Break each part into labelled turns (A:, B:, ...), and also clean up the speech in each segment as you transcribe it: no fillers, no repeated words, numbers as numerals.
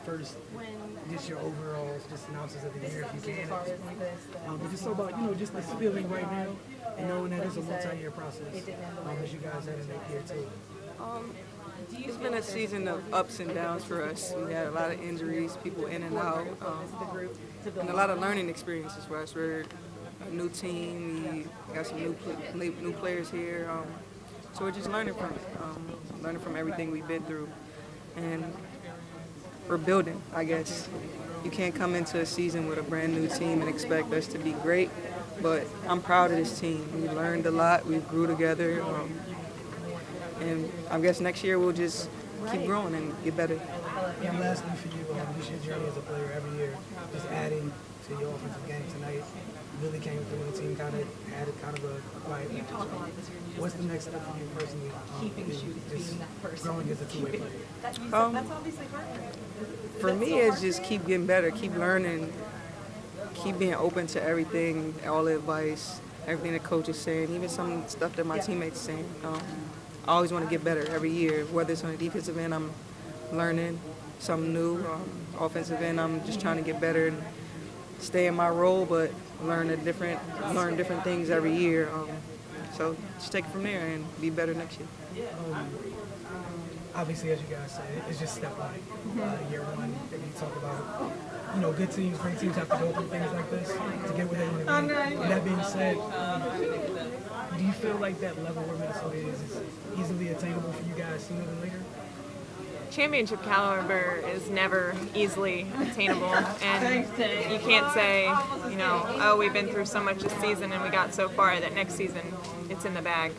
A: first, just your overall just synopsis of the year, if you can. But just so about, just this feeling right now, and knowing that it's a multi-year process, as you guys had in that year too.
B: It's been a season of ups and downs for us. We had a lot of injuries, people in and out, and a lot of learning experiences for us. We're a new team. We got some new players here. So we're just learning from it, learning from everything we've been through. And we're building, I guess. You can't come into a season with a brand new team and expect us to be great, but I'm proud of this team. We learned a lot. We grew together. And I guess next year we'll just keep growing and get better.
A: And lastly for you, just your journey as a player every year, just adding to your offensive game tonight, really came through the team, kind of had kind of a quiet match. What's the next step for you personally? Just growing as a two-way player.
C: That's obviously hard.
B: For me, it's just keep getting better, keep learning, keep being open to everything, all the advice, everything the coach is saying, even some stuff that my teammates are saying. I always want to get better every year, whether it's on the defensive end, I'm learning something new. Offensive end, I'm just trying to get better and stay in my role, but learn different things every year. So just take it from there and be better next year.
A: Obviously, as you guys said, it's just step one. Year one, that you talk about, good teams, great teams have to go through things like this to get where they want to be. With that being said, do you feel like that level where Minnesota is easily attainable for you guys sooner than later?
C: Championship caliber is never easily attainable, and you can't say, oh, we've been through so much this season and we got so far that next season it's in the bag.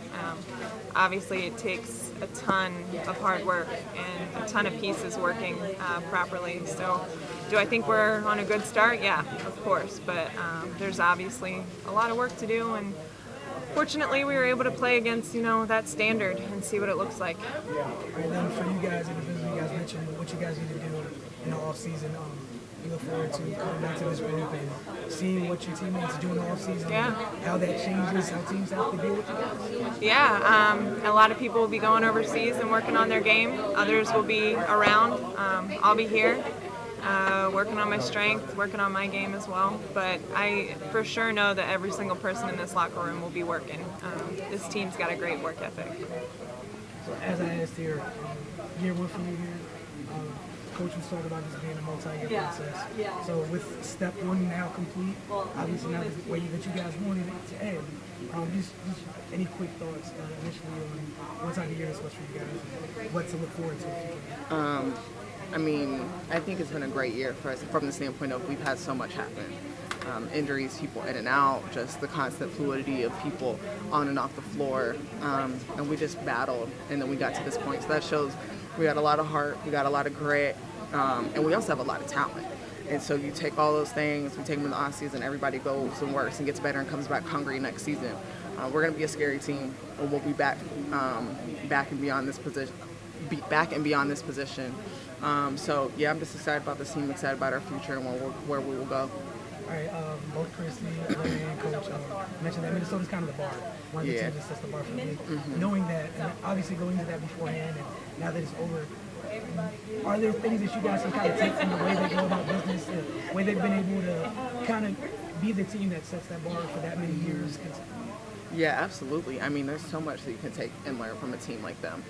C: Obviously, it takes a ton of hard work and a ton of pieces working properly. So, do I think we're on a good start? Yeah, of course, but there's obviously a lot of work to do, and fortunately, we were able to play against, that standard and see what it looks like.
A: And then for you guys, individually, you guys mentioned what you guys need to do in the offseason. You look forward to coming back to this group and seeing what your teammates do in the offseason, how that changes, how teams have to deal with you guys.
C: Yeah, a lot of people will be going overseas and working on their game. Others will be around. I'll be here. Working on my strength, working on my game as well. But I for sure know that every single person in this locker room will be working. This team's got a great work ethic.
A: So as I asked here, year one for you here, Coach was talking about this being a multi-year process. So with step one now complete, obviously now the way that you guys wanted it to end, just any quick thoughts initially on what type of year this was for you guys and what to look forward to if you can?
D: I think it's been a great year for us from the standpoint of we've had so much happen. Injuries, people in and out, just the constant fluidity of people on and off the floor. And we just battled, and then we got to this point. So that shows we got a lot of heart, we got a lot of grit, and we also have a lot of talent. And so you take all those things, we take them in the off-season, everybody goes and works and gets better and comes back hungry next season. We're going to be a scary team, and we'll be back and beyond this position. So yeah, I'm just excited about this team, excited about our future and where we will go.
A: All right, both Christy and Coach mentioned that Minnesota's kind of the bar. One of the teams that sets the bar for me. Knowing that, and obviously going into that beforehand, and now that it's over, are there things that you guys can kind of take from the way they go about business, the way they've been able to kind of be the team that sets that bar for that many years?
D: Yeah, absolutely. There's so much that you can take and learn from a team like them.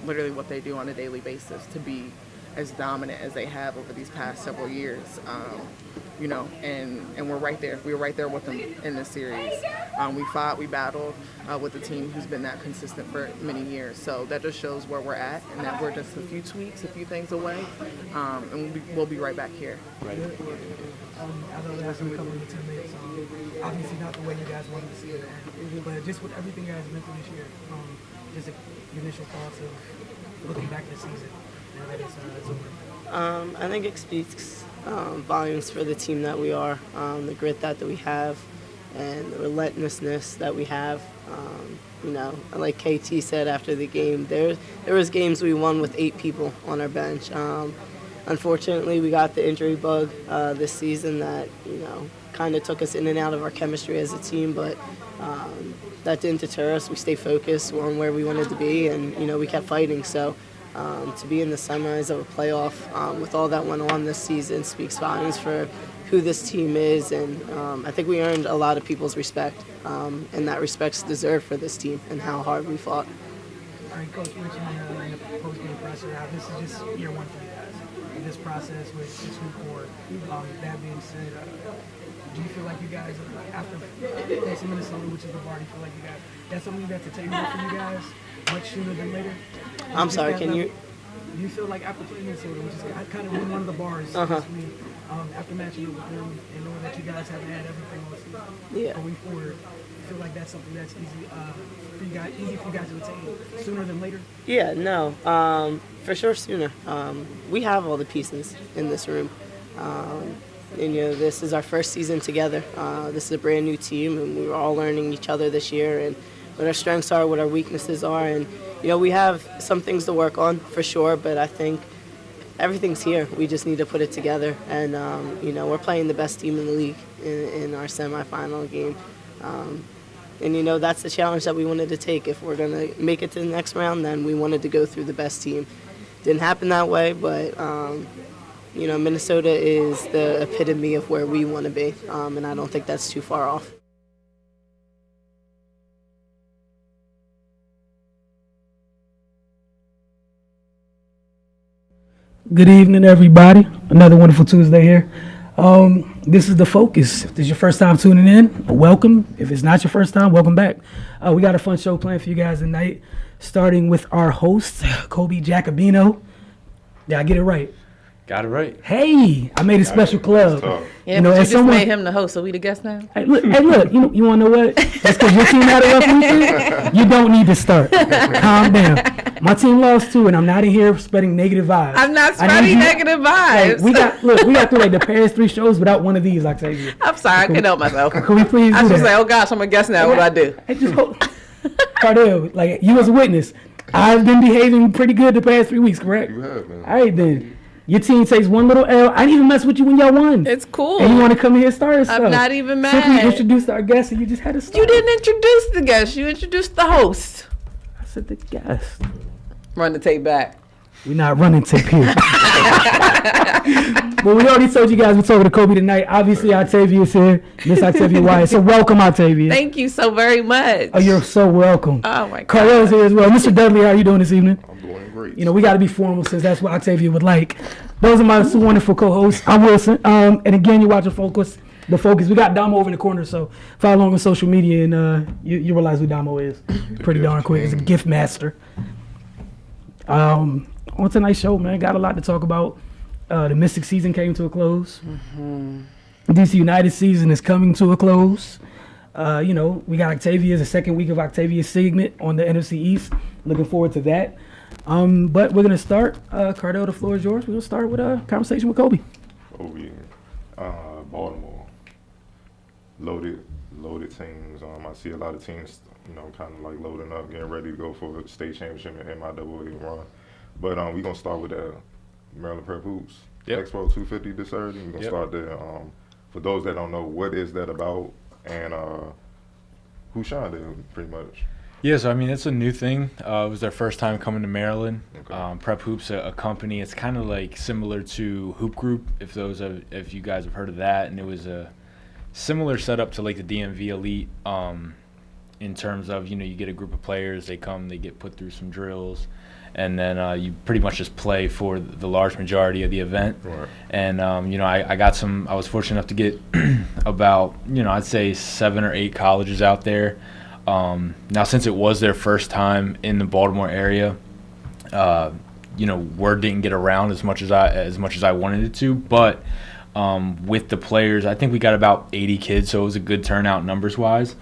D: Literally what they do on a daily basis to be as dominant as they have over these past several years. And we're right there. We were right there with them in this series. We fought, we battled with a team who's been that consistent for many years. So that just shows where we're at and that we're just a few tweaks, a few things away, and we'll be right back here.
A: Right. I know there's a couple of your teammates, obviously not the way you guys wanted to see it, but just with everything you guys been through this year, just your initial thoughts of looking back at the season now that it's over.
E: I think it speaks volumes for the team that we are, the grit that we have, and the relentlessness that we have. Like KT said after the game, there was games we won with 8 people on our bench. Unfortunately, we got the injury bug this season that kind of took us in and out of our chemistry as a team, but that didn't deter us. We stayed focused on where we wanted to be, and we kept fighting. So To be in the semis of a playoff with all that went on this season speaks volumes for who this team is, and I think we earned a lot of people's respect, and that respect's deserved for this team and how hard we fought.
A: All right, Coach, mentioned in the post-game presser how this is just year one for you guys. And this process with this new core. That being said, do you feel like you guys, after facing Minnesota, which is the bar, do you feel like you guys, that's something that's attainable for you guys much sooner than later?
E: I'm sorry, can you?
A: Do you feel like after playing Minnesota, which is kind of been one of the bars this week, after matching up with them and knowing that you guys haven't had everything all season, going forward, I feel like that's something that's easy for you guys to attain sooner than later?
E: Yeah, no, for sure sooner. We have all the pieces in this room. And, this is our first season together. This is a brand new team, and we were all learning each other this year and what our strengths are, what our weaknesses are. And, we have some things to work on for sure, but I think everything's here. We just need to put it together. And, we're playing the best team in the league in our semifinal game. And, that's the challenge that we wanted to take. If we're going to make it to the next round, then we wanted to go through the best team. Didn't happen that way, but, Minnesota is the epitome of where we want to be, and I don't think that's too far off.
A: Good evening, everybody. Another wonderful Tuesday here. This is The Focus. If this is your first time tuning in, welcome. If it's not your first time, welcome back. We got a fun show planned for you guys tonight, starting with our host, Colby Jacobino. Did I get it right?
F: Got it right.
A: Hey, I made a special club.
G: Yeah, but you just made him the host, so we the guest now?
A: Hey, look, you want to know what? That's because your team had a rough weekend. You don't need to start. Calm down. My team lost too, and I'm not in here spreading negative vibes.
G: I'm not spreading negative vibes.
A: We got through like the past 3 shows without one of these, Octavia.
G: I'm sorry, I couldn't help myself.
A: Can we please do that?
G: I was just like, oh gosh, I'm a guest now. What do I do?
A: Hey, just hold. Cardell, like you as a witness, I've been behaving pretty good the past 3 weeks, correct?
F: You have, man.
A: All right, then. Your team takes one little L. I didn't even mess with you when y'all won.
G: It's cool.
A: And you want to come here and start us?
G: I'm not even mad.
A: Simply introduced our guest, and you just had to start.
G: You didn't introduce the guest. You introduced the host.
A: I said the guest.
G: Run the tape back.
A: We're not running tape here. Well, we already told you guys we're talking to Colby tonight. Obviously, Octavia's here. Miss Octavia Wyatt. So welcome, Octavia.
G: Thank you so very much.
A: Oh, you're so welcome.
G: Oh, my God.
A: Carl's here as well. Mr. Dudley, how are you doing this evening?
F: I'm doing great.
A: We got to be formal since that's what Octavia would like. Those are my 2 wonderful co-hosts. I'm Wilson. And again, you're watching The Focus. We got Damo over in the corner, so follow along on social media, and you realize who Damo is. Pretty darn quick. He's a gift master. On tonight's show, man, got a lot to talk about. The Mystic season came to a close. DC United season is coming to a close. We got Octavia's, the second week of Octavia's segment on the NFC East. Looking forward to that. But we're going to start. Cardell, the floor is yours. We're going to start with a conversation with Colby.
F: Colby, Baltimore. Loaded teams. I see a lot of teams, kind of like loading up, getting ready to go for the state championship and MIAA run. But we're going to start with Maryland Prep Hoops. Yep. Expo 250 this Saturday. We're going to start there. For those that don't know, what is that about? And who shined there, pretty much?
H: Yeah, so it's a new thing. It was their first time coming to Maryland.
F: Okay.
H: Prep Hoops, a company. It's kind of like similar to Hoop Group, if you guys have heard of that. And it was a similar setup to like the DMV Elite, in terms of you get a group of players, they come, they get put through some drills, and then you pretty much just play for the large majority of the event.
F: Right.
H: And I was fortunate enough to get about I'd say 7 or 8 colleges out there. Now, since it was their first time in the Baltimore area, word didn't get around as much as I wanted it to. But with the players, I think we got about 80 kids, so it was a good turnout numbers wise.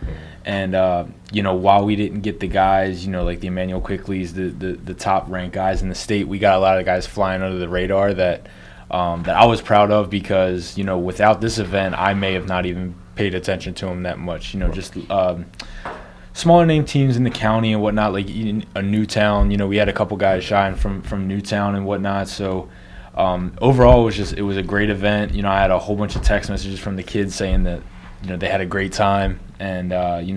H: And while we didn't get the guys, like the Emmanuel Quickleys, the top ranked guys in the state, we got a lot of guys flying under the radar that I was proud of, because without this event, I may have not even paid attention to them that much. Just smaller name teams in the county and whatnot, like a Newtown. We had a couple guys shine from Newtown and whatnot. So overall, it was a great event. I had a whole bunch of text messages from the kids saying that they had a great time, and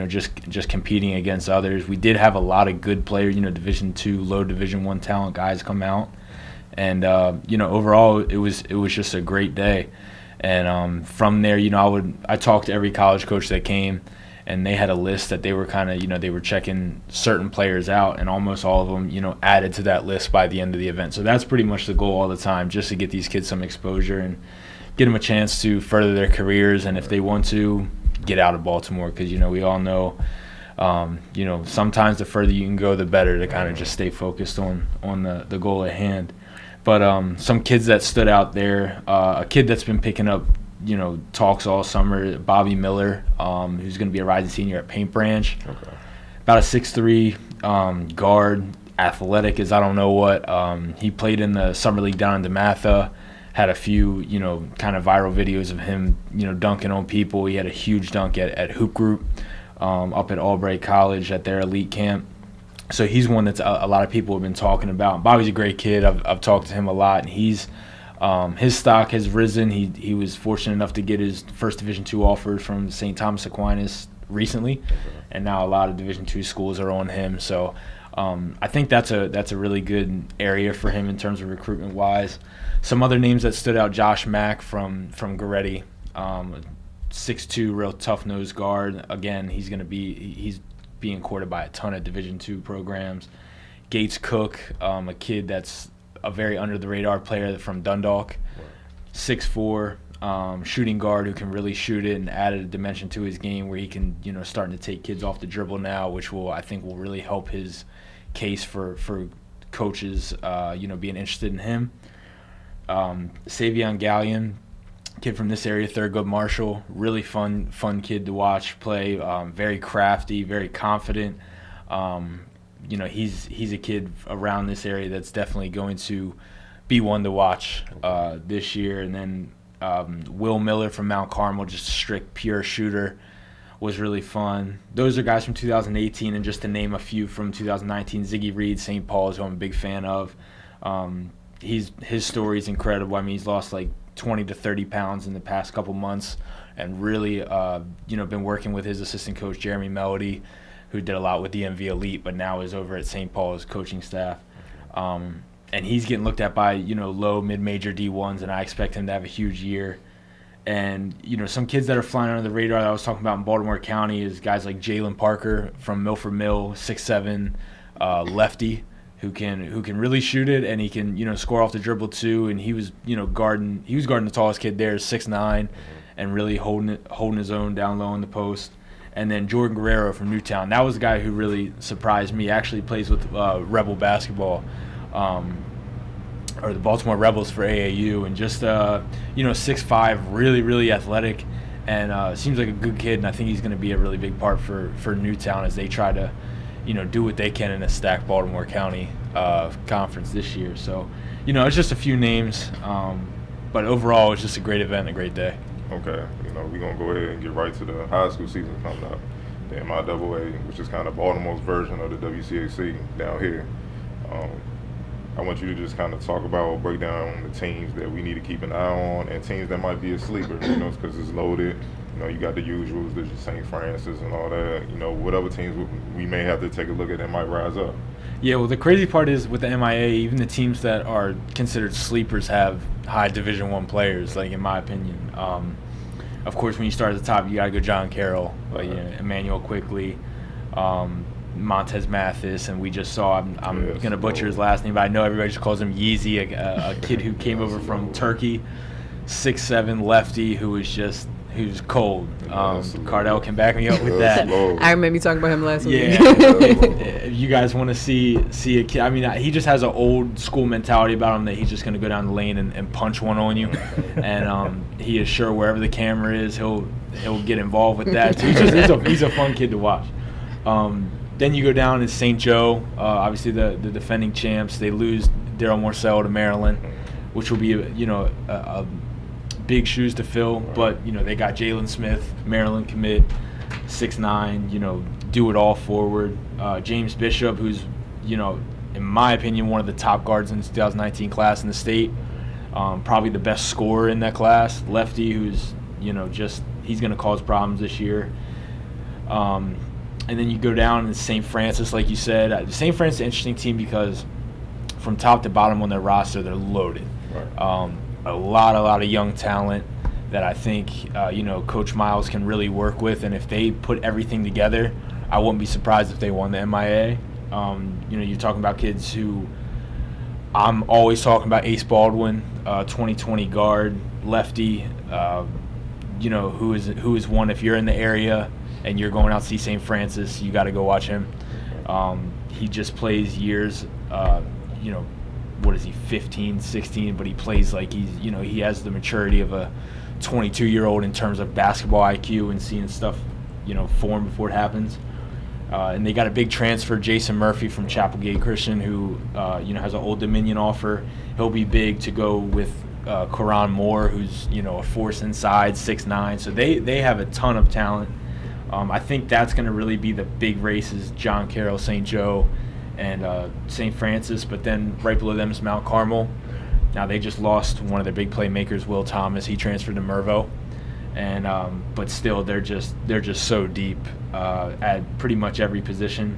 H: just competing against others. We did have a lot of good players, Division II, low Division I talent guys come out, and overall it was just a great day. And from there, I talked to every college coach that came, and they had a list that they were kind of, they were checking certain players out, and almost all of them, added to that list by the end of the event. So that's pretty much the goal all the time, just to get these kids some exposure and get them a chance to further their careers, and if they want to, get out of Baltimore, because, we all know, sometimes the further you can go, the better, to kind of just stay focused on the goal at hand. But some kids that stood out there, a kid that's been picking up, talks all summer, Bobby Miller, who's going to be a rising senior at Paint Branch. Okay. About a 6'3", guard, athletic as I don't know what. He played in the summer league down in DeMatha, had a few, kind of viral videos of him, dunking on people. He had a huge dunk at Hoop Group up at Albright College at their elite camp. So he's one that's a lot of people have been talking about. Bobby's a great kid. I've talked to him a lot, and he's his stock has risen. He was fortunate enough to get his first Division II offer from St. Thomas Aquinas recently, and now a lot of Division II schools are on him. So I think that's a really good area for him in terms of recruitment wise. Some other names that stood out: Josh Mack from Goretti, 6'2", real tough nosed guard. Again, he's being courted by a ton of Division II programs. Gates Cook, a kid that's a very under-the-radar player from Dundalk, 6'4", shooting guard who can really shoot it, and added a dimension to his game where he can, starting to take kids off the dribble now, which I think will really help his case for coaches, being interested in him. Savion Gallion, kid from this area, Thurgood Marshall, really fun kid to watch play, very crafty, very confident. He's a kid around this area that's definitely going to be one to watch this year. And then Will Miller from Mount Carmel, just a strict pure shooter, was really fun. Those are guys from 2018, and just to name a few from 2019, Ziggy Reed, St. Paul's, who I'm a big fan of. His story is incredible. I mean, he's lost like 20 to 30 pounds in the past couple months, and really, been working with his assistant coach, Jeremy Melody, who did a lot with DMV Elite, but now is over at St. Paul's coaching staff. And he's getting looked at by, low, mid-major D1s, and I expect him to have a huge year. And, some kids that are flying under the radar that I was talking about in Baltimore County is guys like Jalen Parker from Milford Mill, 6'7", lefty, who can really shoot it, and he can, score off the dribble too. And he was, guarding the tallest kid there, 6'9", and really holding his own down low in the post. And then Jordan Guerrero from Newtown. That was the guy who really surprised me. Actually plays with Rebel basketball, or the Baltimore Rebels for AAU, and just 6'5", really, really athletic, and seems like a good kid. And I think he's going to be a really big part for Newtown as they try to, do what they can in a stacked Baltimore County conference this year. So, it's just a few names, but overall, it's just a great event, a great day.
F: Okay, we're going to go ahead and get right to the high school season coming up. The MIAA, which is kind of Baltimore's version of the WCAC down here. I want you to just kind of talk about, break down the teams that we need to keep an eye on, and teams that might be a sleeper, because it's loaded. You got the usuals, there's St. Francis and all that. What other teams we may have to take a look at that might rise up.
H: Yeah, well, the crazy part is with the MIA, even the teams that are considered sleepers have high Division I players, like in my opinion. Of course, when you start at the top, you got to go John Carroll, Emmanuel Quickly, Montez Mathis, and we just saw, I'm going to butcher his last name, but I know everybody just calls him Yeezy, a kid who came over from Turkey, 6'7", lefty, who's cold. Cardell can back me up with that.
I: I remember you talking about him last week.
H: Yeah. You guys want to see a kid? I mean, he just has an old school mentality about him that he's just going to go down the lane and punch one on you. And he is sure wherever the camera is, he'll get involved with that. So he's a fun kid to watch. Then you go down to St. Joe, obviously the defending champs. They lose Daryl Morcell to Maryland, which will be a big shoes to fill, but they got Jalen Smith, Maryland commit, 6'9", do it all forward. James Bishop, who's in my opinion one of the top guards in the 2019 class in the state, probably the best scorer in that class. Lefty, who's he's going to cause problems this year. And then you go down to St. Francis, like you said. St. Francis is an interesting team because from top to bottom on their roster, they're loaded.
F: Right.
H: A lot of young talent that I think, Coach Miles can really work with. And if they put everything together, I wouldn't be surprised if they won the MIA. You're talking about kids who I'm always talking about. Ace Baldwin, 2020 guard, lefty, who is one, if you're in the area and you're going out to see St. Francis, you got to go watch him. He just plays years, what is he, 15, 16, but he plays like he has the maturity of a 22-year-old in terms of basketball IQ and seeing stuff, form before it happens. And they got a big transfer, Jason Murphy from Chapelgate Christian, who, has an Old Dominion offer. He'll be big to go with Karan Moore, who's, a force inside, 6'9". So they have a ton of talent. I think that's going to really be the big races, John Carroll, St. Joe, and St. Francis. But then right below them is Mount Carmel. Now they just lost one of their big playmakers, Will Thomas. He transferred to Mervo. And but still, they're just so deep at pretty much every position,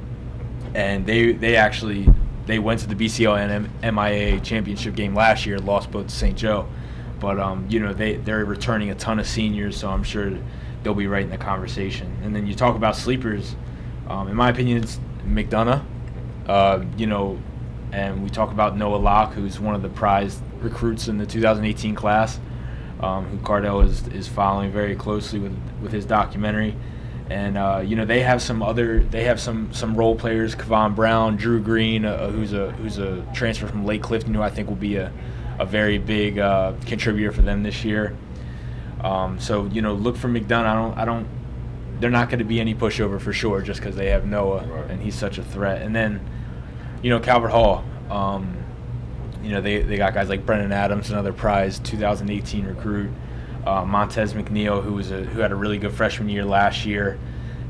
H: and they went to the BCL and MIA championship game last year, lost both to St. Joe, but they're returning a ton of seniors, so I'm sure they'll be right in the conversation. And then you talk about sleepers, in my opinion, it's McDonough, and we talk about Noah Locke, who's one of the prized recruits in the 2018 class. Who Cardell is following very closely with his documentary, and they have some role players, Kevon Brown, Drew Green, who's a transfer from Lake Clifton, who I think will be a very big contributor for them this year. So look for McDonough. They're not going to be any pushover for sure, just because they have Noah,
F: right,
H: and he's such a threat. And then Calvert Hall. They got guys like Brennan Adams, another prize 2018 recruit, Montez McNeil, who had a really good freshman year last year,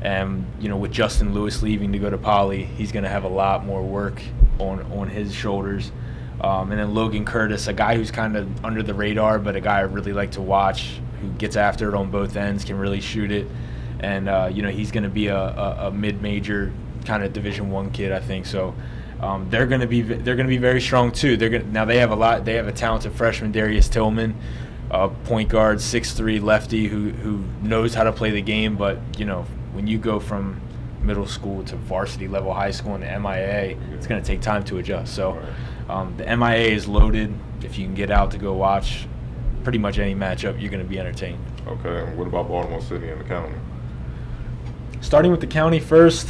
H: and with Justin Lewis leaving to go to Poly, he's going to have a lot more work on his shoulders. And then Logan Curtis, a guy who's kind of under the radar, but a guy I really like to watch, who gets after it on both ends, can really shoot it, and he's going to be a mid-major kind of Division I kid, I think. So. They're going to be very strong too. They have a talented freshman, Darius Tillman, point guard, 6'3", lefty who knows how to play the game. But when you go from middle school to varsity level high school and the MIA, it's going to take time to adjust. So the MIA is loaded. If you can get out to go watch pretty much any matchup, you're going to be entertained.
F: Okay, and what about Baltimore City and the county?
H: Starting with the county first.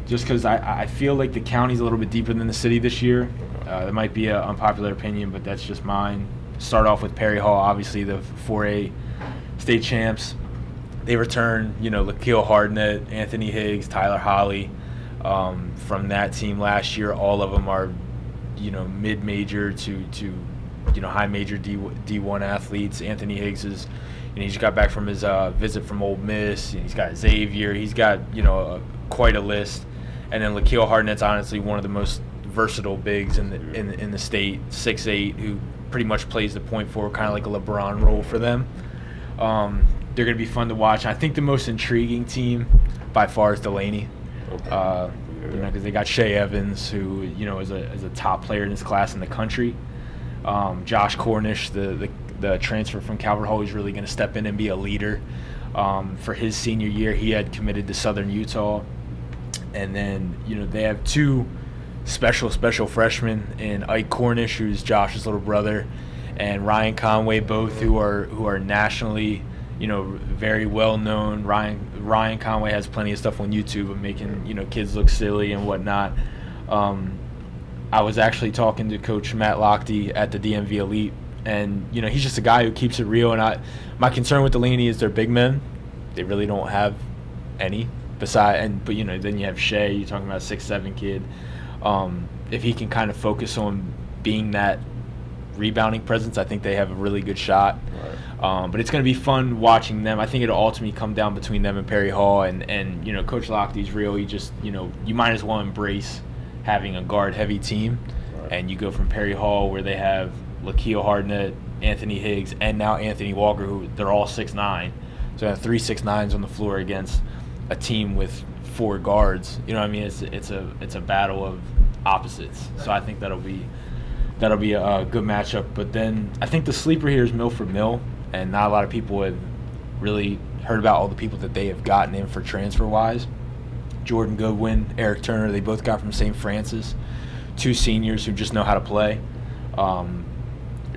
H: Just because I feel like the county's a little bit deeper than the city this year. That might be an unpopular opinion, but that's just mine. Start off with Perry Hall, obviously the 4A state champs. They return, Lakeel Hardnett, Anthony Higgs, Tyler Holly from that team last year. All of them are, mid-major to high major D1 athletes. Anthony Higgs is, he just got back from his visit from Ole Miss. He's got Xavier. He's got, quite a list. And then Lakeel Hardnett's honestly one of the most versatile bigs in the state, 6'8", who pretty much plays the point forward, kind of like a LeBron role for them. They're going to be fun to watch. I think the most intriguing team by far is Delaney, because they got Shea Evans, who is a top player in his class in the country. Josh Cornish, the transfer from Calvert Hall, is really going to step in and be a leader. For his senior year, he had committed to Southern Utah. And then, they have two special freshmen in Ike Cornish, who's Josh's little brother, and Ryan Conway, both who are nationally, very well known. Ryan Conway has plenty of stuff on YouTube of making, kids look silly and whatnot. I was actually talking to Coach Matt Lochte at the DMV Elite, and he's just a guy who keeps it real. And my concern with Delaney is their big men. They really don't have any. But then you have Shea. You're talking about a 6'7" kid. If he can kind of focus on being that rebounding presence, I think they have a really good shot. Right. But it's going to be fun watching them. I think it'll ultimately come down between them and Perry Hall. And Coach Lochte's real. He just you might as well embrace having a guard-heavy team. Right. And you go from Perry Hall, where they have Lakeel Hardnett, Anthony Higgs, and now Anthony Walker, who they're all 6'9". So 3 6'9s on the floor against a team with 4 guards. You know what I mean? It's a battle of opposites. So I think that'll be a good matchup. But then I think the sleeper here is Milford Mill, and not a lot of people have really heard about all the people that they have gotten in for transfer-wise. Jordan Goodwin, Eric Turner, they both got from St. Francis, 2 seniors who just know how to play.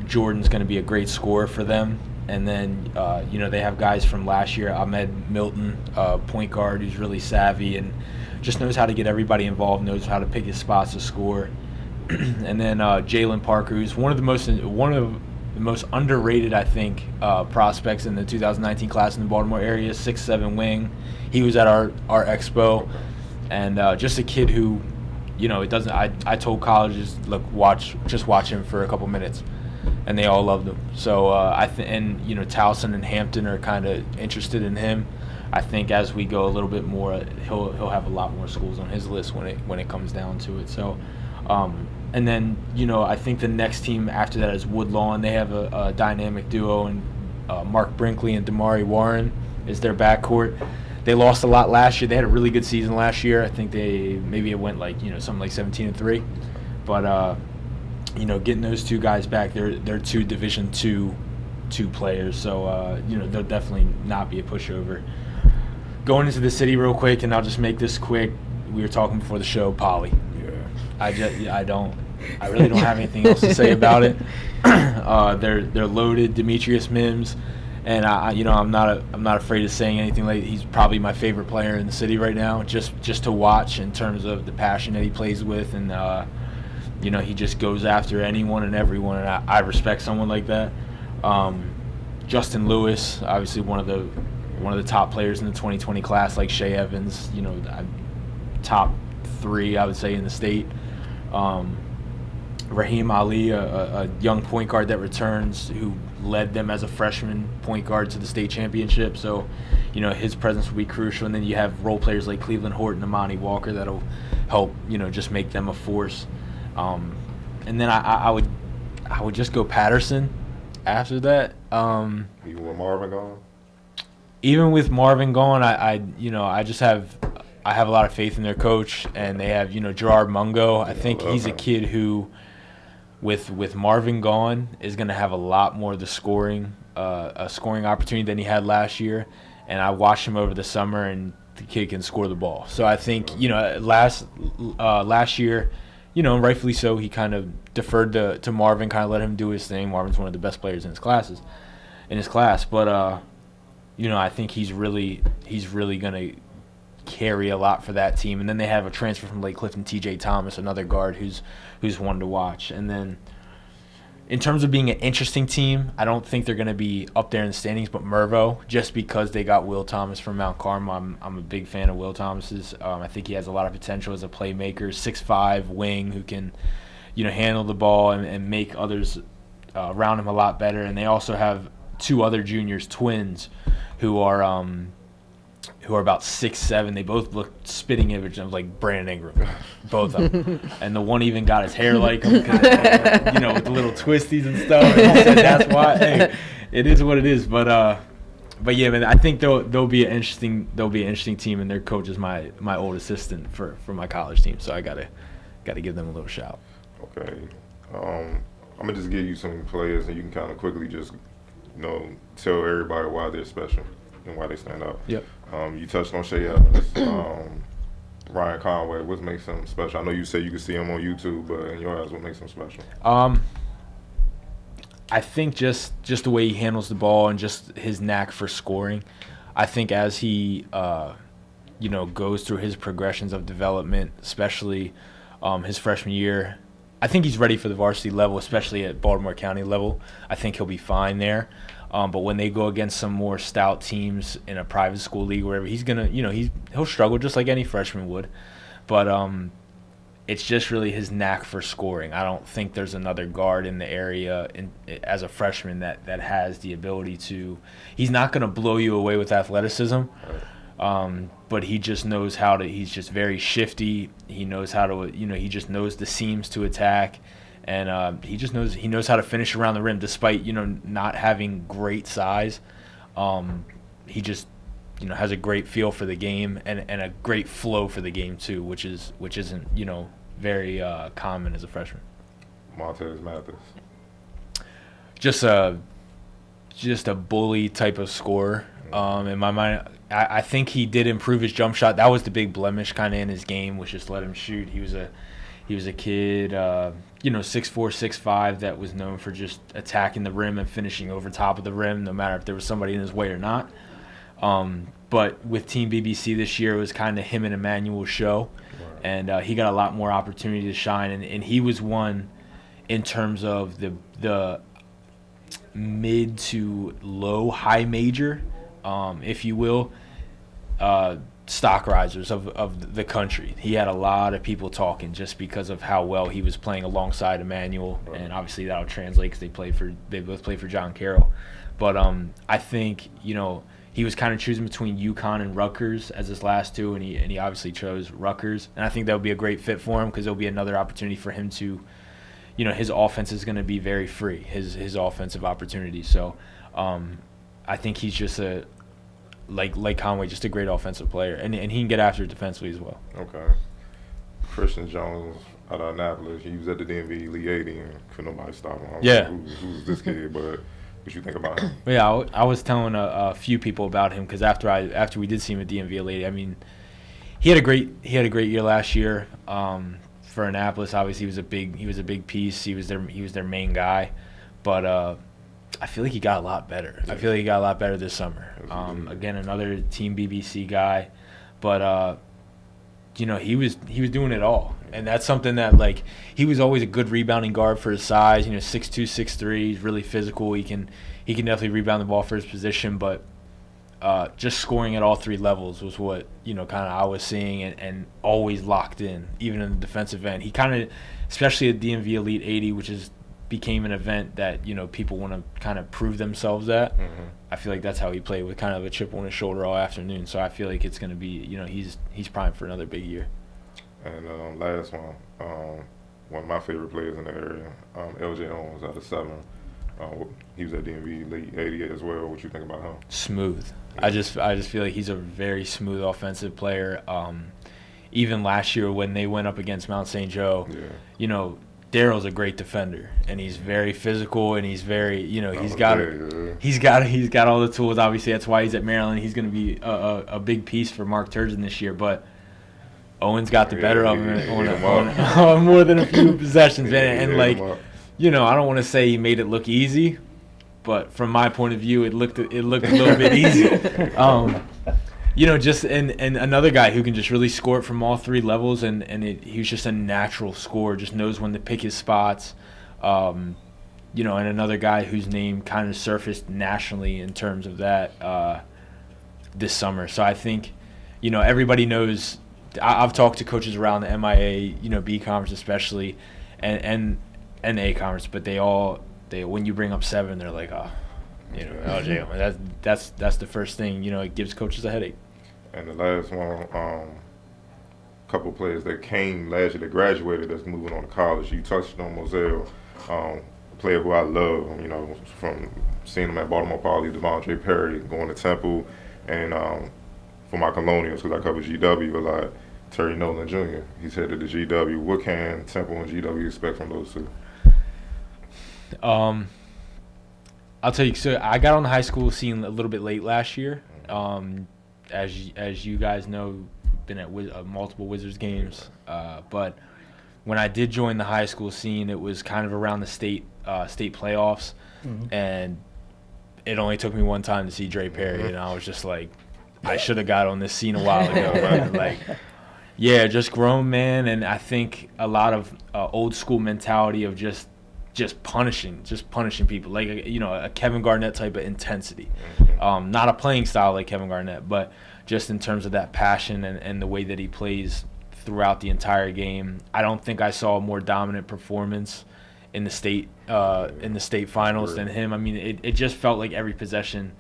H: Jordan's going to be a great scorer for them. And then, they have guys from last year, Ahmed Milton, point guard, who's really savvy and just knows how to get everybody involved, knows how to pick his spots to score. And then Jalen Parker, who's one of the most underrated, I think, prospects in the 2019 class in the Baltimore area, 6'7" wing. He was at our expo, and just a kid who, it doesn't. I told colleges, look, watch him for a couple minutes, and they all loved him. So Towson and Hampton are kind of interested in him. I think as we go a little bit more, he'll have a lot more schools on his list when it comes down to it. So. And then, I think the next team after that is Woodlawn. They have a dynamic duo, and Mark Brinkley and Damari Warren is their backcourt. They lost a lot last year. They had a really good season last year. I think it went something like 17-3. But getting those 2 guys back, they're 2 Division II players. So they'll definitely not be a pushover. Going into the city real quick, and I'll just make this quick. We were talking before the show, Poly. I really don't have anything else to say about it. They're loaded. Demetrius Mims, and I'm not afraid of saying anything. Like, he's probably my favorite player in the city right now, just to watch in terms of the passion that he plays with, and he just goes after anyone and everyone, and I respect someone like that. Justin Lewis, obviously one of the top players in the 2020 class, like Shea Evans, top 3, I would say, in the state. Raheem Ali, a young point guard that returns, who led them as a freshman point guard to the state championship. So, his presence will be crucial. And then you have role players like Cleveland Horton, Amani Walker, that'll help, just make them a force. And then I would just go Patterson after that.
F: Even with Marvin gone?
H: Even with Marvin gone, I have a lot of faith in their coach, and they have, Gerard Mungo. I think he's a kid who, with Marvin gone, is going to have a lot more of the scoring opportunity than he had last year. And I watched him over the summer, and the kid can score the ball. So I think, last year, and rightfully so, he kind of deferred to Marvin, kind of let him do his thing. Marvin's one of the best players in his class. But I think he's really going to carry a lot for that team. And then they have a transfer from Lake Clifton, TJ Thomas, another guard who's one to watch. And then in terms of being an interesting team, I don't think they're going to be up there in the standings, but Mervo, just because they got Will Thomas from Mount Carmel. I'm a big fan of Will Thomas's. I think he has a lot of potential as a playmaker, 6'5" wing who can handle the ball and make others around him a lot better. And they also have 2 other juniors, twins, who are about 6'7". They both look spitting image of like Brandon Ingram, both of them. And the one even got his hair like him, with the little twisties and stuff. And he said that's why. Hey, it is what it is. But yeah, man, I think they'll be an interesting team, and their coach is my old assistant for my college team. So I gotta give them a little shout.
F: Okay, I'm gonna just give you some players, and you can kind of quickly just tell everybody why they're special and why they stand out.
H: Yep.
F: You touched on Shea Evans, Ryan Conway. What makes him special? I know you said you could see him on YouTube, but in your eyes, what makes him special?
H: I think just the way he handles the ball and just his knack for scoring. I think as he goes through his progressions of development, especially his freshman year, I think he's ready for the varsity level, especially at Baltimore County level. I think he'll be fine there. But when they go against some more stout teams in a private school league, wherever, he's gonna, he'll struggle just like any freshman would. But it's just really his knack for scoring. I don't think there's another guard in the area as a freshman that has the ability to. He's not gonna blow you away with athleticism, but he just knows how to. He's just very shifty. He knows how to. He just knows the seams to attack. And he knows how to finish around the rim, despite not having great size. he just has a great feel for the game and a great flow for the game too, which isn't very common as a freshman.
F: Montez Mathis.
H: Just a bully type of scorer. In my mind, I think he did improve his jump shot. That was the big blemish kind of in his game, was just let him shoot. He was a kid, 6'4", 6'5", that was known for just attacking the rim and finishing over top of the rim, no matter if there was somebody in his way or not. But with Team BBC this year, it was kind of him and Emmanuel's show, and he got a lot more opportunity to shine. And he was one in terms of the mid to low high major, if you will, stock risers of the country. He had a lot of people talking just because of how well he was playing alongside Emmanuel, and obviously that'll translate because they both play for John Carroll. But I think he was kind of choosing between UConn and Rutgers as his last two, and he obviously chose Rutgers, and I think that would be a great fit for him because there'll be another opportunity for him to. His offense is going to be very free, his offensive opportunity. So I think he's just like Conway, just a great offensive player, and he can get after it defensively as well.
F: Okay. Christian Jones out of Annapolis, he was at the DMV Elite 80, and couldn't nobody stop him. Who's this kid? But what you think about him?
H: Yeah, I was telling a few people about him because after we did see him at DMV Elite 80, I mean, he had a great year last year. For Annapolis, obviously he was a big piece. He was their main guy, but I feel like he got a lot better. I feel like he got a lot better this summer. Again, another Team BBC guy, but he was doing it all, and that's something that he was always a good rebounding guard for his size. 6'2", 6'3", he's really physical. He can definitely rebound the ball for his position, but just scoring at all three levels was what kind of I was seeing, and always locked in, even in the defensive end. He kind of, especially at DMV Elite 80, which became an event that people want to kind of prove themselves at.
F: Mm-hmm.
H: I feel like that's how he played, with kind of a chip on his shoulder all afternoon. So I feel like it's going to be he's primed for another big year.
F: And last one of my favorite players in the area, LJ Owens out of 7. He was at DMV Elite 80 as well. What you think about him?
H: Smooth. Yeah. I just feel like he's a very smooth offensive player. Even last year when they went up against Mount St. Joe, Daryl's a great defender, and he's very physical, and he's very he's got all the tools. Obviously, that's why he's at Maryland. He's going to be a big piece for Mark Turgeon this year, but Owens got the better of him on more than a few possessions, and I don't want to say he made it look easy, but from my point of view, it looked a little bit easy. Just and another guy who can just really score it from all three levels, and he's just a natural scorer, just knows when to pick his spots. And another guy whose name kind of surfaced nationally in terms of that this summer. So I think, everybody knows. I've talked to coaches around the MIA, B conference especially, and the A conference, but they when you bring up 7, they're like, LJ, that's the first thing. It gives coaches a headache.
F: And the last one, couple players that came last year that graduated that's moving on to college. You touched on Moselle, a player who I love. From seeing him at Baltimore Poly, Devontae Perry going to Temple, and for my Colonials, because I cover GW a lot, Terry Nolan Jr. He's headed to GW. What can Temple and GW expect from those two?
H: I'll tell you. So I got on the high school scene a little bit late last year. As you guys know, been at multiple Wizards games. But when I did join the high school scene, it was kind of around the state playoffs, and it only took me one time to see Dre Perry, and I was just like, I should have got on this scene a while ago. Right? Just grown man, and I think a lot of old school mentality of just punishing people, like a Kevin Garnett type of intensity. Not a playing style like Kevin Garnett, but just in terms of that passion and the way that he plays throughout the entire game. I don't think I saw a more dominant performance in the state finals than him. I mean, it just felt like every possession.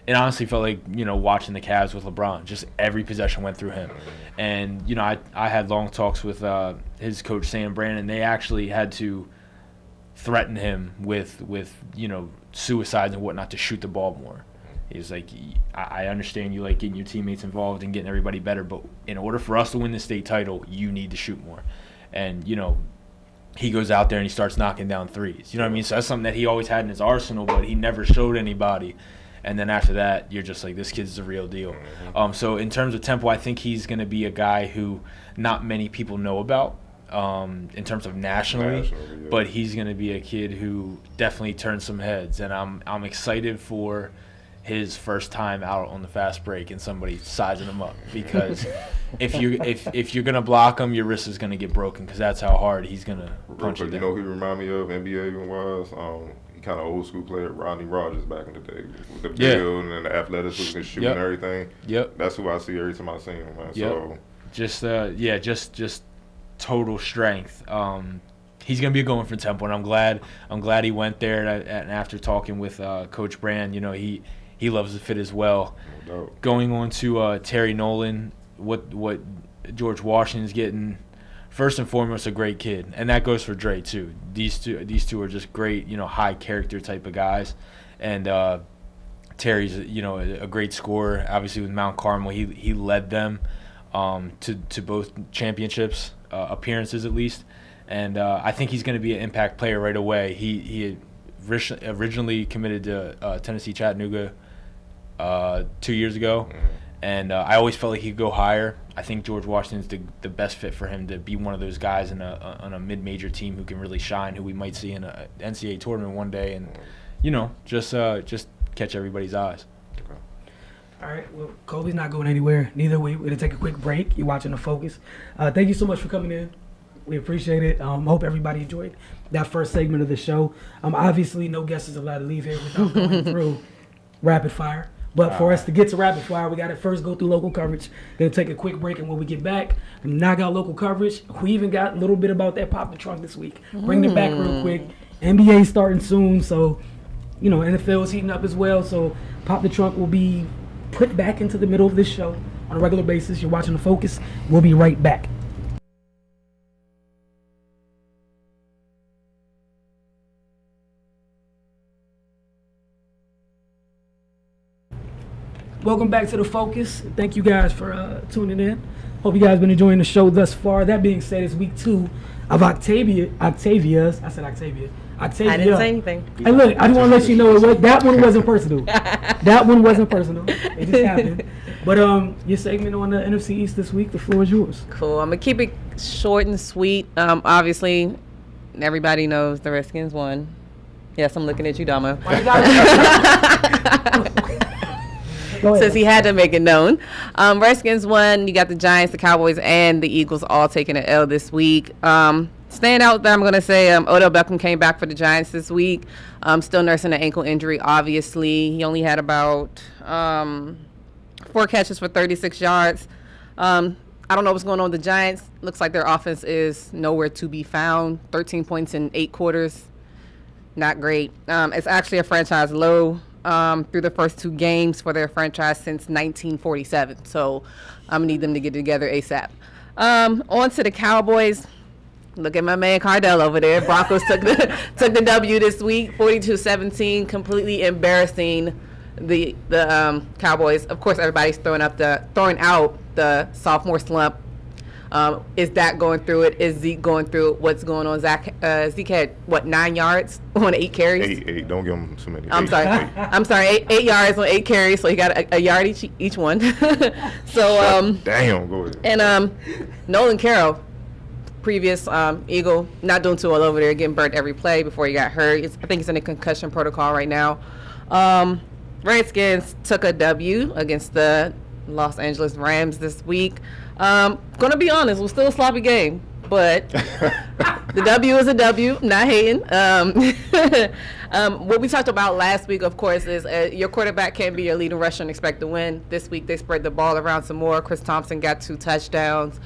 H: It honestly felt like, watching the Cavs with LeBron. Just every possession went through him. And, I had long talks with his coach, Sam Brandon. They actually had to threaten him with suicides and whatnot to shoot the ball more. He was like, I understand you like getting your teammates involved and getting everybody better, but in order for us to win the state title, you need to shoot more. And, you know, he goes out there and he starts knocking down threes. You know what I mean? So that's something that he always had in his arsenal, but he never showed anybody. And then after that, you're just like, this kid's the real deal. So in terms of tempo, I think he's going to be a guy who not many people know about in terms of nationally, but he's going to be a kid who definitely turns some heads. And I'm excited for his first time out on the fast break and somebody sizing him up, because if you're gonna block him, your wrist is gonna get broken, because that's how hard he's gonna punch you.
F: You know who he remind me of NBA wise? He kind of old school player, Rodney Rogers back in the day, with the build and the athleticism and shooting and everything. That's who I see every time I see him, man. So just total strength. He's gonna be going for tempo, and I'm glad he went there. And after talking with Coach Brand, you know, he loves the fit as well. No doubt. Going on to Terry Nolan, what George Washington's getting, first and foremost, a great kid, and that goes for Dre too. These two are just great, you know, high character type of guys, and Terry's, you know, a great scorer. Obviously with Mount Carmel, he led them to both championships appearances at least, and I think he's going to be an impact player right away. He originally committed to Tennessee Chattanooga 2 years ago, and I always felt like he'd go higher. I think George Washington's the best fit for him to be one of those guys on a mid-major team who can really shine, who we might see in an NCAA tournament one day, and, you know, just catch everybody's eyes.
A: All right, well, Colby's not going anywhere. Neither we. We're going to take a quick break. You're watching The Focus. Thank you so much for coming in. We appreciate it. Hope everybody enjoyed that first segment of the show. Obviously, no guest is allowed to leave here without going through rapid fire. But for us to get to rapid fire, we got to first go through local coverage. Going to take a quick break, and when we get back, knock out local coverage. We even got a little bit about that Pop the Trunk this week. Bring it back real quick. NBA starting soon, so, you know, NFL is heating up as well. So Pop the Trunk will be put back into the middle of this show on a regular basis. You're watching The Focus. We'll be right back. Welcome back to The Focus. Thank you guys for tuning in. Hope you guys been enjoying the show thus far. That being said, it's week 2 of Octavia's. I said Octavia.
J: I didn't say anything.
A: Hey, look, I just want to let you know that one wasn't personal. That one wasn't personal. It just happened. But your segment on the NFC East this week, the floor is yours.
J: Cool. I'm gonna keep it short and sweet. Obviously, everybody knows the Redskins won. Yes, I'm looking at you, Dama. Since he had to make it known. Redskins won. You got the Giants, the Cowboys, and the Eagles all taking an L this week. Staying out there, I'm going to say Odell Beckham came back for the Giants this week. Still nursing an ankle injury, obviously. He only had about 4 catches for 36 yards. I don't know what's going on with the Giants. Looks like their offense is nowhere to be found. 13 points in 8 quarters. Not great. It's actually a franchise low through the first 2 games for their franchise since 1947. So I'm going to need them to get together ASAP. On to the Cowboys. Look at my man Cardell over there. Broncos took the W this week, 42-17, completely embarrassing the Cowboys. Of course, everybody's throwing out the sophomore slump. Is Dak going through it? Is Zeke going through it? What's going on? Zeke had, 9 yards on 8 carries?
F: 8. Don't give him so many.
J: I'm sorry. 8 yards on 8 carries, so he got a yard each one. So
F: damn, go ahead.
J: And Nolan Carroll, previous Eagle, not doing too well over there, getting burnt every play before he got hurt. I think he's in a concussion protocol right now. Redskins took a W against the Los Angeles Rams this week. Gonna be honest, it was still a sloppy game, but the W is a W, not hating. What we talked about last week, of course, is your quarterback can't be your leading rusher and expect to win. This week they spread the ball around some more. Chris Thompson got 2 touchdowns.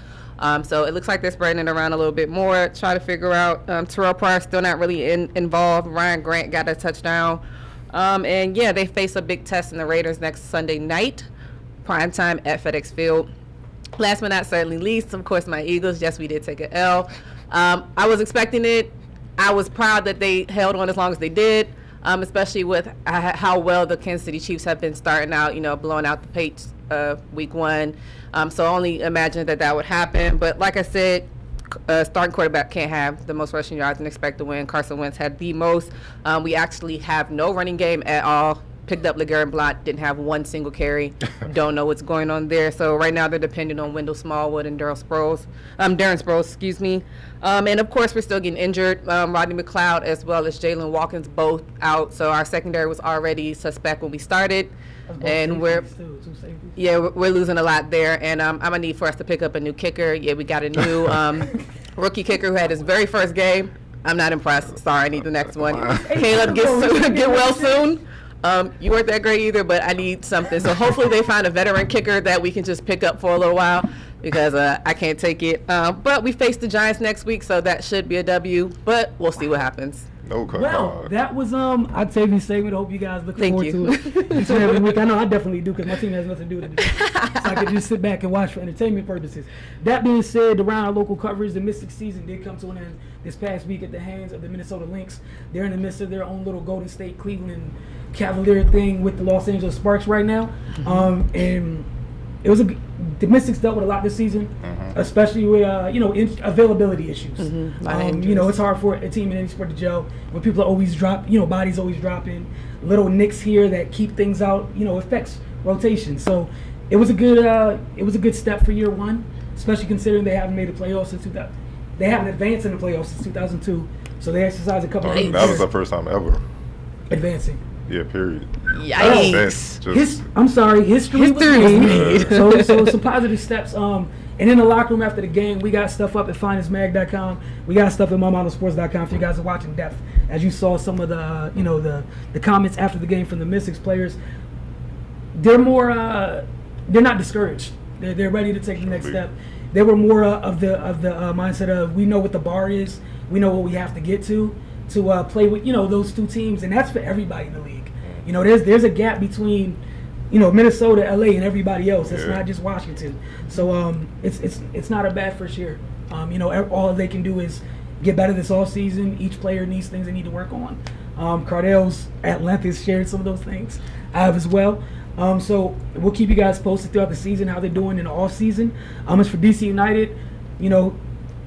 J: So it looks like they're spreading it around a little bit more. Try to figure out. Terrell Pryor still not really involved. Ryan Grant got a touchdown. And yeah, they face a big test in the Raiders next Sunday night, primetime at FedEx Field. Last but not certainly least, of course, my Eagles. Yes, we did take an L. I was expecting it. I was proud that they held on as long as they did. especially with how well the Kansas City Chiefs have been starting out, blowing out the Patriots week 1. So only imagine that would happen. But like I said, starting quarterback can't have the most rushing yards and expect to win. Carson Wentz had the most. We actually have no running game at all. Picked up LeGarrette Blount, didn't have one single carry. Don't know what's going on there. So right now they're dependent on Wendell Smallwood and Darren Sproles, excuse me. And of course we're still getting injured. Rodney McLeod as well as Jalen Watkins both out. So our secondary was already suspect when we started. And we're losing a lot there. And I'm gonna need for us to pick up a new kicker. Yeah, we got a new rookie kicker who had his very first game. I'm not impressed. Sorry, I need the next one. Caleb, get well soon. You weren't that great either, but I need something. So hopefully they find a veteran kicker that we can just pick up for a little while because I can't take it. But we face the Giants next week, so that should be a W. But we'll see what happens.
A: Well, that was Octavian's segment. I hope you guys look forward to it each and every week. I know I definitely do because my team has nothing to do with it. So I can just sit back and watch for entertainment purposes. That being said, around our local coverage, the Mystic season did come to an end this past week at the hands of the Minnesota Lynx. They're in the midst of their own little Golden State Cleveland Cavalier thing with the Los Angeles Sparks right now. And it was the Mystics dealt with a lot this season, especially with availability issues. It's hard for a team in any sport to gel when people are always bodies always dropping, little nicks here that keep things out. Affects rotation. So it was a good step for year 1, especially considering they haven't made the playoffs since 2000. They haven't advanced in the playoffs since 2002. So they exercised a couple of
F: That was the first time ever
A: advancing.
F: Yeah, period.
J: Yikes.
A: I'm sorry, history was made. So some positive steps. And in the locker room after the game, we got stuff up at finestmag.com. We got stuff at mymodelsports.com if you guys are watching depth. As you saw some of the the comments after the game from the Mystics players, they're more they're not discouraged. They're ready to take the next step. They were more of the mindset of we know what the bar is, we know what we have to get to play with those two teams, and that's for everybody in the league. There's a gap between Minnesota, LA, and everybody else. It's not just Washington. So it's not a bad first year. All they can do is get better this all season. Each player needs things they need to work on. Cardell's at length has shared some of those things. I have as well. So we'll keep you guys posted throughout the season how they're doing in the off season. As for DC United,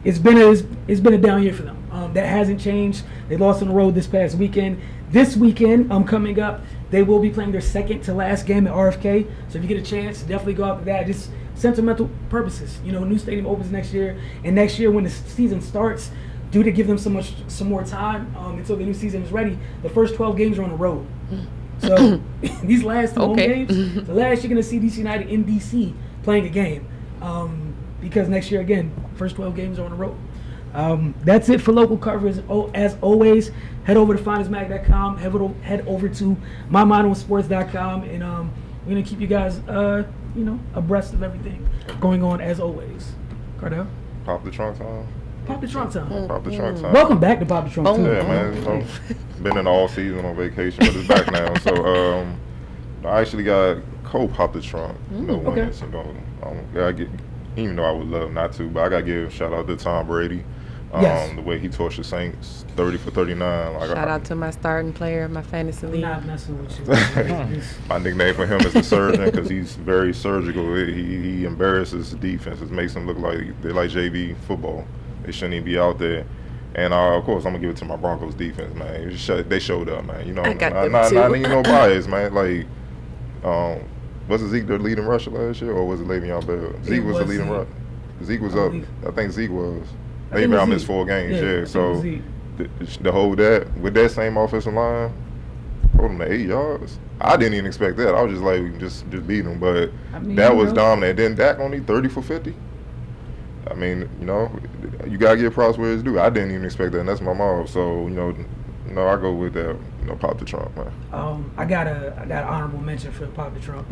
A: it's been a down year for them. That hasn't changed. They lost on the road this past weekend. This weekend, coming up, they will be playing their second to last game at RFK. So if you get a chance, definitely go out to that. Just sentimental purposes. New stadium opens next year, and next year when the season starts, due to give them some more time until the new season is ready, the first 12 games are on the road. So these last 2 home games, the last you're going to see DC United in DC playing a game, because next year again, first 12 games are on the road. That's it for local coverage. As always, head over to finestmag.com, head over to mymodelsports.com, and we're gonna keep you guys abreast of everything going on as always. Cardell?
F: Pop the trunk time.
A: Pop the trunk time.
F: Pop the trunk time.
A: Welcome back to Pop the Trunk too.
F: Yeah, man. Been in all season on vacation, but it's back now. So I actually got co-pop the trunk.
A: Okay.
F: I get, even though I would love not to, but I gotta give a shout out to Tom Brady. The way he torched the Saints, 30 for 39.
J: Shout out to my starting player in my fantasy league.
A: Not messing with you.
F: My nickname for him is the surgeon because he's very surgical. He embarrasses the defenses, makes them look like they're like JV football. They shouldn't even be out there. And of course, I'm gonna give it to my Broncos defense, man. They showed up, man.
J: I got them
F: not
J: too.
F: even no bias, man. Like, was it Zeke the leading rusher last year, or was it Le'Veon Bell? Zeke was the leading rusher. Zeke was up. I think Zeke was. Maybe I missed 4 games. Yeah. So the whole that with that same offensive line, hold them to 8 yards. I didn't even expect that. I was just like, just beat them. But that was dominant. Then Dak only 30 for 50. I mean, you gotta give props where it's due. I didn't even expect that, and that's my mom. So I go with that. Pop the trunk, man.
A: I got an honorable mention for Pop the Trunk.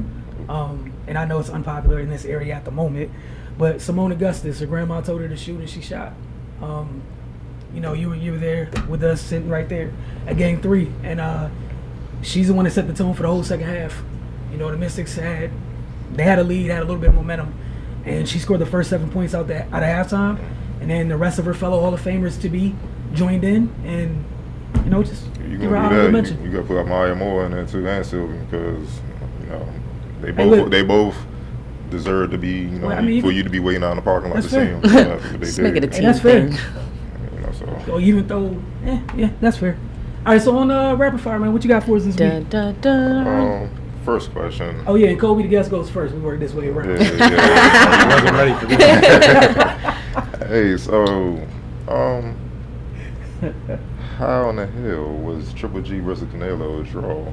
A: And I know it's unpopular in this area at the moment, but Simone Augustus, her grandma told her to shoot and she shot. You were there with us, sitting right there at Game 3, and she's the one that set the tone for the whole second half. The Mystics had a lead, had a little bit of momentum, and she scored the first 7 points out of halftime, and then the rest of her fellow Hall of Famers to be joined in, and just
F: You
A: give her
F: gonna
A: honorable
F: do that?
A: mention.
F: You gotta put Maya Moore in there too, and Sylvie, because you know
A: look.
F: they both deserve to be, you know,
A: Well, I mean,
F: for you to be waiting out in the parking lot to
A: that's
F: see
A: fair.
F: them. That's what they
J: Just make it a
F: did.
J: team
A: That's fair.
J: thing.
F: You know, so.
A: Or even though, yeah, that's fair. All right, so on rapid fire, man, what you got for us this
J: Dun,
A: week?
J: dun, dun.
F: First question.
A: Oh yeah, and Colby the guest goes first. We work this way around.
F: Yeah.
H: I wasn't ready for this.
F: Hey, so, how in the hell was Triple G versus Canelo a draw?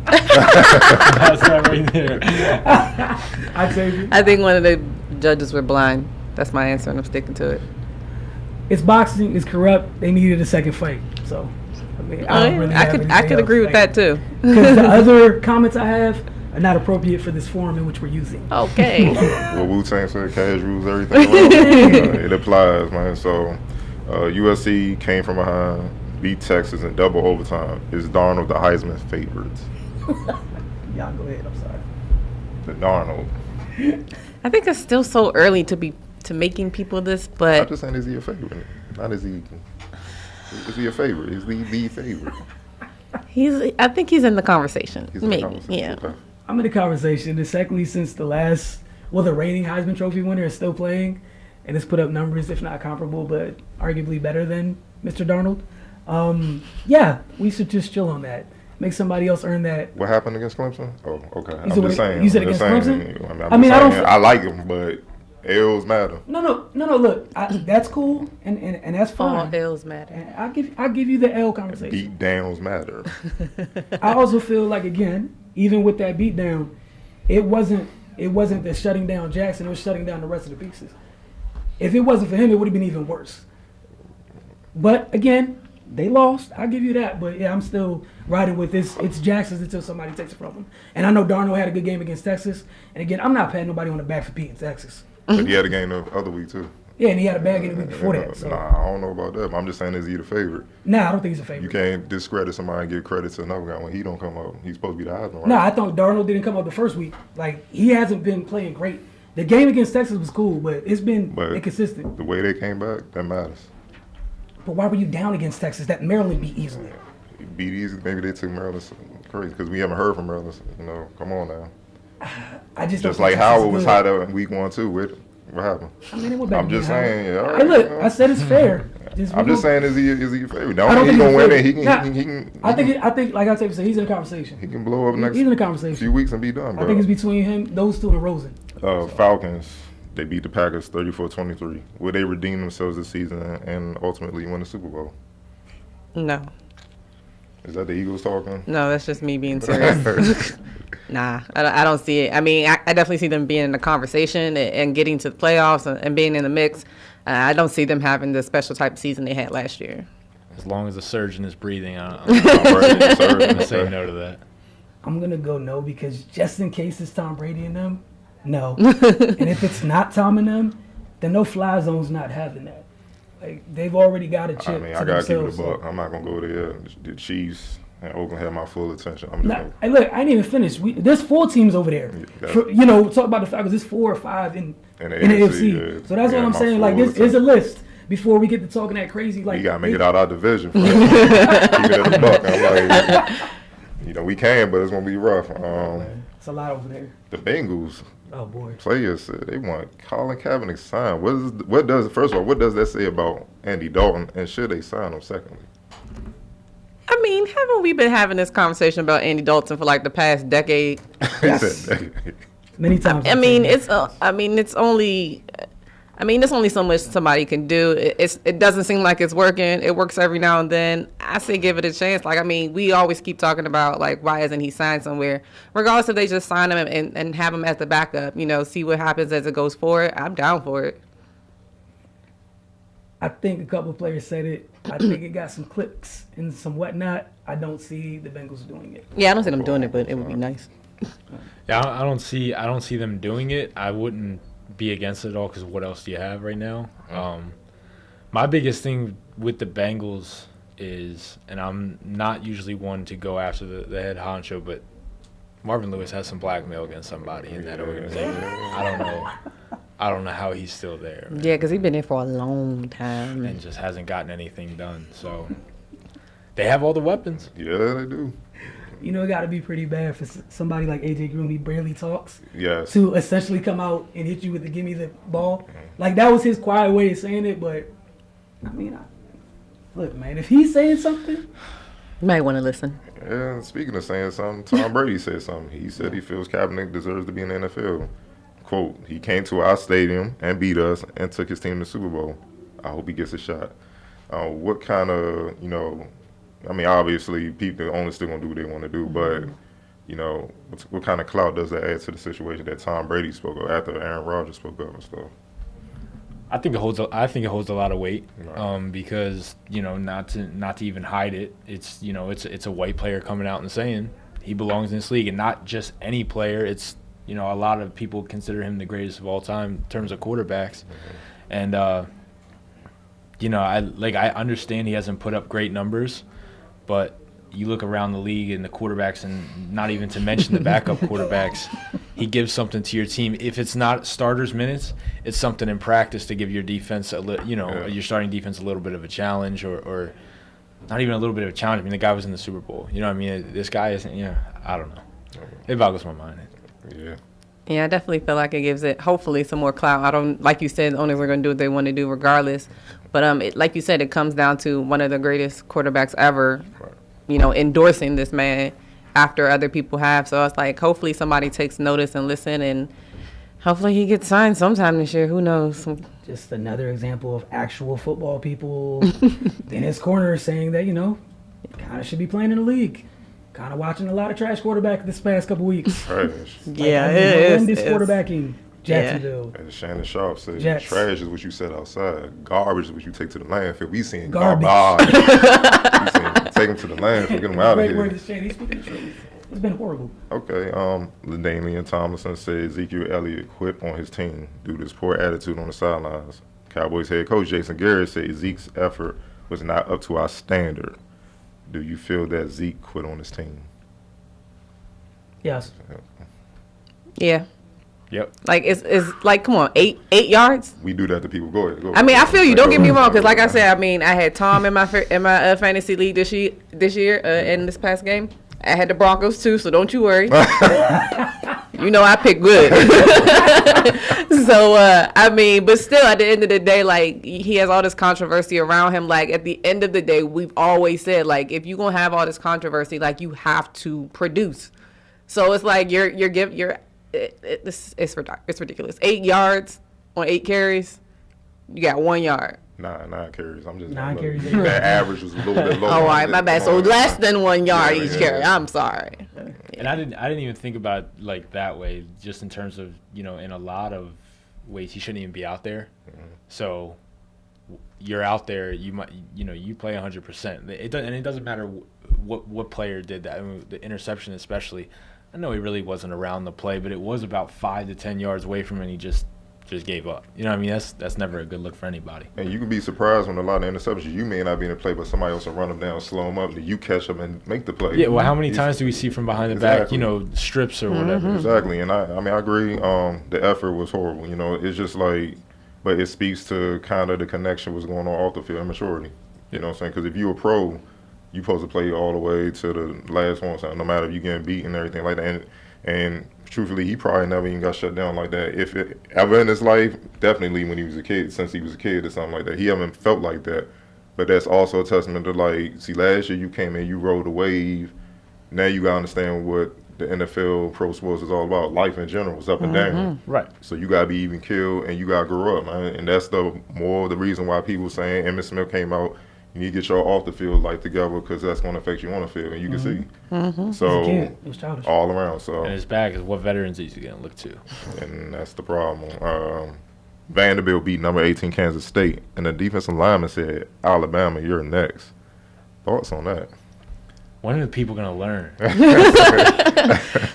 H: That's that right there.
A: I take it.
J: I think one of the judges were blind. That's my answer, and I'm sticking to it.
A: It's boxing. It's corrupt. They needed a second fight. So, I mean, I don't really have
J: I could agree with that too.
A: Because the other comments I have are not appropriate for this forum in which we're using.
J: Okay.
F: Well, Wu-Tang said cash rules everything. It applies, man. So, USC came from behind, beat Texas in double overtime. Is Darnold the Heisman favorites?
A: Y'all go ahead. I'm sorry.
F: The Darnold.
J: I think it's still so early to be making people this,
F: I'm
J: but
F: just saying, is he a favorite? Not is he a favorite? Is he the favorite?
J: I think he's in the conversation.
F: He's in the
J: Maybe,
F: conversation.
J: yeah.
F: Okay.
A: I'm in the conversation. And secondly, since the reigning Heisman Trophy winner is still playing, and has put up numbers, if not comparable, but arguably better than Mr. Darnold. Yeah, we should just chill on that. Make somebody else earn that.
F: What happened against Clemson? Oh, okay.
A: You
F: I'm just saying.
A: You said
F: I'm
A: against
F: just
A: Clemson?
F: saying.
A: I mean, I don't.
F: I like him, but L's matter.
A: No. Look, that's cool, and that's
J: All
A: fine.
J: L's matter.
A: And I'll give you the L conversation.
F: Beat downs matter.
A: I also feel like, again, even with that beatdown, it wasn't the shutting down Jackson. It was shutting down the rest of the pieces. If it wasn't for him, it would have been even worse. But again, they lost. I'll give you that. But yeah, I'm still riding with this. It's Jackson's until somebody takes it from him. And I know Darnold had a good game against Texas. And again, I'm not patting nobody on the back for beating Texas.
F: But he had a game the other week too.
A: Yeah, and he had a bad game the week before that. So.
F: Nah, I don't know about that. But I'm just saying, is he the favorite?
A: Nah, I don't think he's a favorite.
F: You can't discredit somebody and give credit to another guy when he don't come up. He's supposed to be the Heisman, right?
A: Nah, I thought Darnold didn't come up the first week. Like, he hasn't been playing great. The game against Texas was cool, but it's been inconsistent.
F: The way they came back, that matters.
A: But why were you down against Texas? That Maryland beat easily.
F: Beat easy. Maybe they took Maryland crazy because we haven't heard from Maryland. You know, come on now.
A: I just
F: like Howard was hot up in week 1 too. What happened?
A: I mean, it went back
F: I'm just saying. Yeah, all
A: Hey,
F: right,
A: look,
F: you know.
A: I said it's fair.
F: I'm just saying, is he a favorite?
A: I don't
F: He's
A: think
F: gonna
A: he's a
F: win
A: favorite.
F: it. He
A: Nah,
F: can.
A: I think, like I said, he's in the conversation.
F: He can blow up next
A: He's in the conversation.
F: few weeks and be done, bro.
A: I think it's between him, those two, and Rosen.
F: Falcons. They beat the Packers 34-23. Will they redeem themselves this season and ultimately win the Super Bowl?
J: No.
F: Is that the Eagles talking?
J: No, that's just me being serious. Nah, I don't see it. I mean, I definitely see them being in the conversation and getting to the playoffs and being in the mix. I don't see them having the special type of season they had last year.
H: As long as the surgeon is breathing, I'm going to say no to that.
A: I'm going to go no because just in case it's Tom Brady and them, no. And if it's not Tom and them, then no fly zone's not having that. Like, they've already got a chip.
F: I mean, I got to keep it a buck. I'm not going to go there. The Chiefs and Oakland have my full attention. I'm just
A: Hey, look, I ain't even finished. There's 4 teams over there. Talk about the Falcons. There's 4 or 5 in the AFC.
F: Yeah.
A: So that's what I'm saying. Like, there's a list before we get to talking that crazy. Like,
F: we got to make it out our division. Keep it at a buck. I'm like, we can, but it's going to be rough.
A: It's a lot over there.
F: The Bengals.
A: Oh boy.
F: Players said they want Colin Kaepernick signed. First of all, what does that say about Andy Dalton, and should they sign him? Secondly,
J: I mean, haven't we been having this conversation about Andy Dalton for like the past decade?
A: Yes. Many times.
J: There's only so much somebody can do. It doesn't seem like it's working. It works every now and then. I say give it a chance. Like, I mean, we always keep talking about, like, why isn't he signed somewhere? Regardless if they just sign him and have him as the backup, see what happens as it goes forward. I'm down for it.
A: I think a couple of players said it. I think it got some clicks and some whatnot. I don't see the Bengals doing it.
J: Yeah, I don't see them doing it, but it would be nice.
H: Yeah, I don't see them doing it. I wouldn't be against it at all because what else do you have right now? My biggest thing with the Bengals is, and I'm not usually one to go after the head honcho, but Marvin Lewis has some blackmail against somebody in that organization. I don't know. I don't know how he's still there. Man.
J: Yeah, because he's been there for a long time.
H: And just hasn't gotten anything done. So they have all the weapons.
F: Yeah, they do.
A: You know, it got to be pretty bad for somebody like A.J. Green, he barely talks,
F: Yes.
A: to essentially come out and hit you with the give me the ball. Like, that was his quiet way of saying it, but, I mean, look, man, if he's saying something.
J: You might want to listen.
F: Yeah, speaking of saying something, Tom Brady said something. He said he feels Kaepernick deserves to be in the NFL. Quote, he came to our stadium and beat us and took his team to the Super Bowl. I hope he gets a shot. What kind of, I mean, obviously, the owners still going to do what they want to do, but, what kind of clout does that add to the situation that Tom Brady spoke of after Aaron Rodgers spoke of and stuff?
H: I think it holds a lot of weight,
F: Right.
H: because not to even hide it. It's it's a white player coming out and saying he belongs in this league, and not just any player. It's a lot of people consider him the greatest of all time in terms of quarterbacks, and I understand he hasn't put up great numbers, but you look around the league and the quarterbacks, and not even to mention the backup quarterbacks, he gives something to your team. If it's not starters minutes, it's something in practice to give your defense your starting defense a little bit of a challenge, or not even a little bit of a challenge. I mean, the guy was in the Super Bowl. You know what I mean? This guy isn't. I don't know. It boggles my mind.
F: Yeah.
J: Yeah, I definitely feel like it gives it, hopefully, some more clout. I don't, like you said, the owners are going to do what they want to do regardless. But like you said, it comes down to one of the greatest quarterbacks ever, endorsing this man after other people have. So it's like, hopefully somebody takes notice and listen, and hopefully he gets signed sometime this year. Who knows?
A: Just another example of actual football people in his corner saying that, kind of should be playing in the league. Kind of watching a lot of trash quarterback this past couple weeks.
F: Trash.
A: Horrendous quarterbacking. Jacksonville.
F: As Shannon Sharp said,
A: Jets.
F: trash is what you set outside. Garbage is what you take to the landfill. We seeing
A: Garbage.
F: garbage. We seeing take them to the landfill, get them out of
A: Great
F: here.
A: word to say. He's speaking the truth. It's been horrible.
F: Okay, LaDainian Tomlinson said Ezekiel Elliott quit on his team due to his poor attitude on the sidelines. Cowboys head coach Jason Garrett said Zeke's effort was not up to our standard. Do you feel that Zeke quit on his team?
A: Yes.
J: Yeah.
H: Yep.
J: Like, it's like, come on, 8 yards?
F: We do that to people. Go ahead.
J: I mean, I feel you. Don't get me wrong, because like I said, I mean, I had Tom in my fantasy league this year in this past game. I had the Broncos too, so don't you worry. I pick good. So I mean, but still, at the end of the day, like, he has all this controversy around him. Like, at the end of the day, we've always said, like, if you're gonna have all this controversy, like, you have to produce. So it's like it's ridiculous. 8 yards on 8 carries, you got 1 yard.
F: 9 carries. I'm just
A: 9 carries.
F: That average was a little bit low.
J: Oh, all right, my bad. So less than 1 yard each carry. I'm sorry.
H: And I didn't even think about it like that way. Just in terms of in a lot of ways he shouldn't even be out there. Mm-hmm. So you're out there. You might you play 100%. It doesn't matter what player did that. I mean, the interception especially. I know he really wasn't around the play, but it was about 5 to 10 yards away from him, and he just gave up. You know what I mean? That's never a good look for anybody.
F: And you can be surprised when a lot of interceptions, you may not be in the play, but somebody else will run them down, slow them up, then you catch them and make the play.
H: Yeah, well, how many times do we see from behind the back, strips or whatever?
F: Exactly, and I mean, I agree. The effort was horrible. It's just like, but it speaks to kind of the connection was going on off the field and maturity. You know what I'm saying? Because if you're a pro, you're supposed to play all the way to the last one, so no matter if you're getting beat and everything like that. And truthfully, he probably never even got shut down like that. If it, ever in his life, definitely when he was a kid, since he was a kid or something like that, he haven't felt like that. But that's also a testament to, like, see, last year you came in, you rode the wave. Now you got to understand what the NFL, pro sports is all about. Life in general is up and down.
H: Right.
F: So you got to be even killed and you got to grow up, man. And that's the reason why people saying Emmitt Smith came out, you need to get your off the field life together because that's going to affect you on the field, and you can see. So
A: It was childish.
F: all around. So
H: And it's bad because what veterans is he going to look to?
F: and that's the problem. Vanderbilt beat number 18 Kansas State, and the defensive lineman said, "Alabama, you're next." Thoughts on that?
H: When are the people going to learn?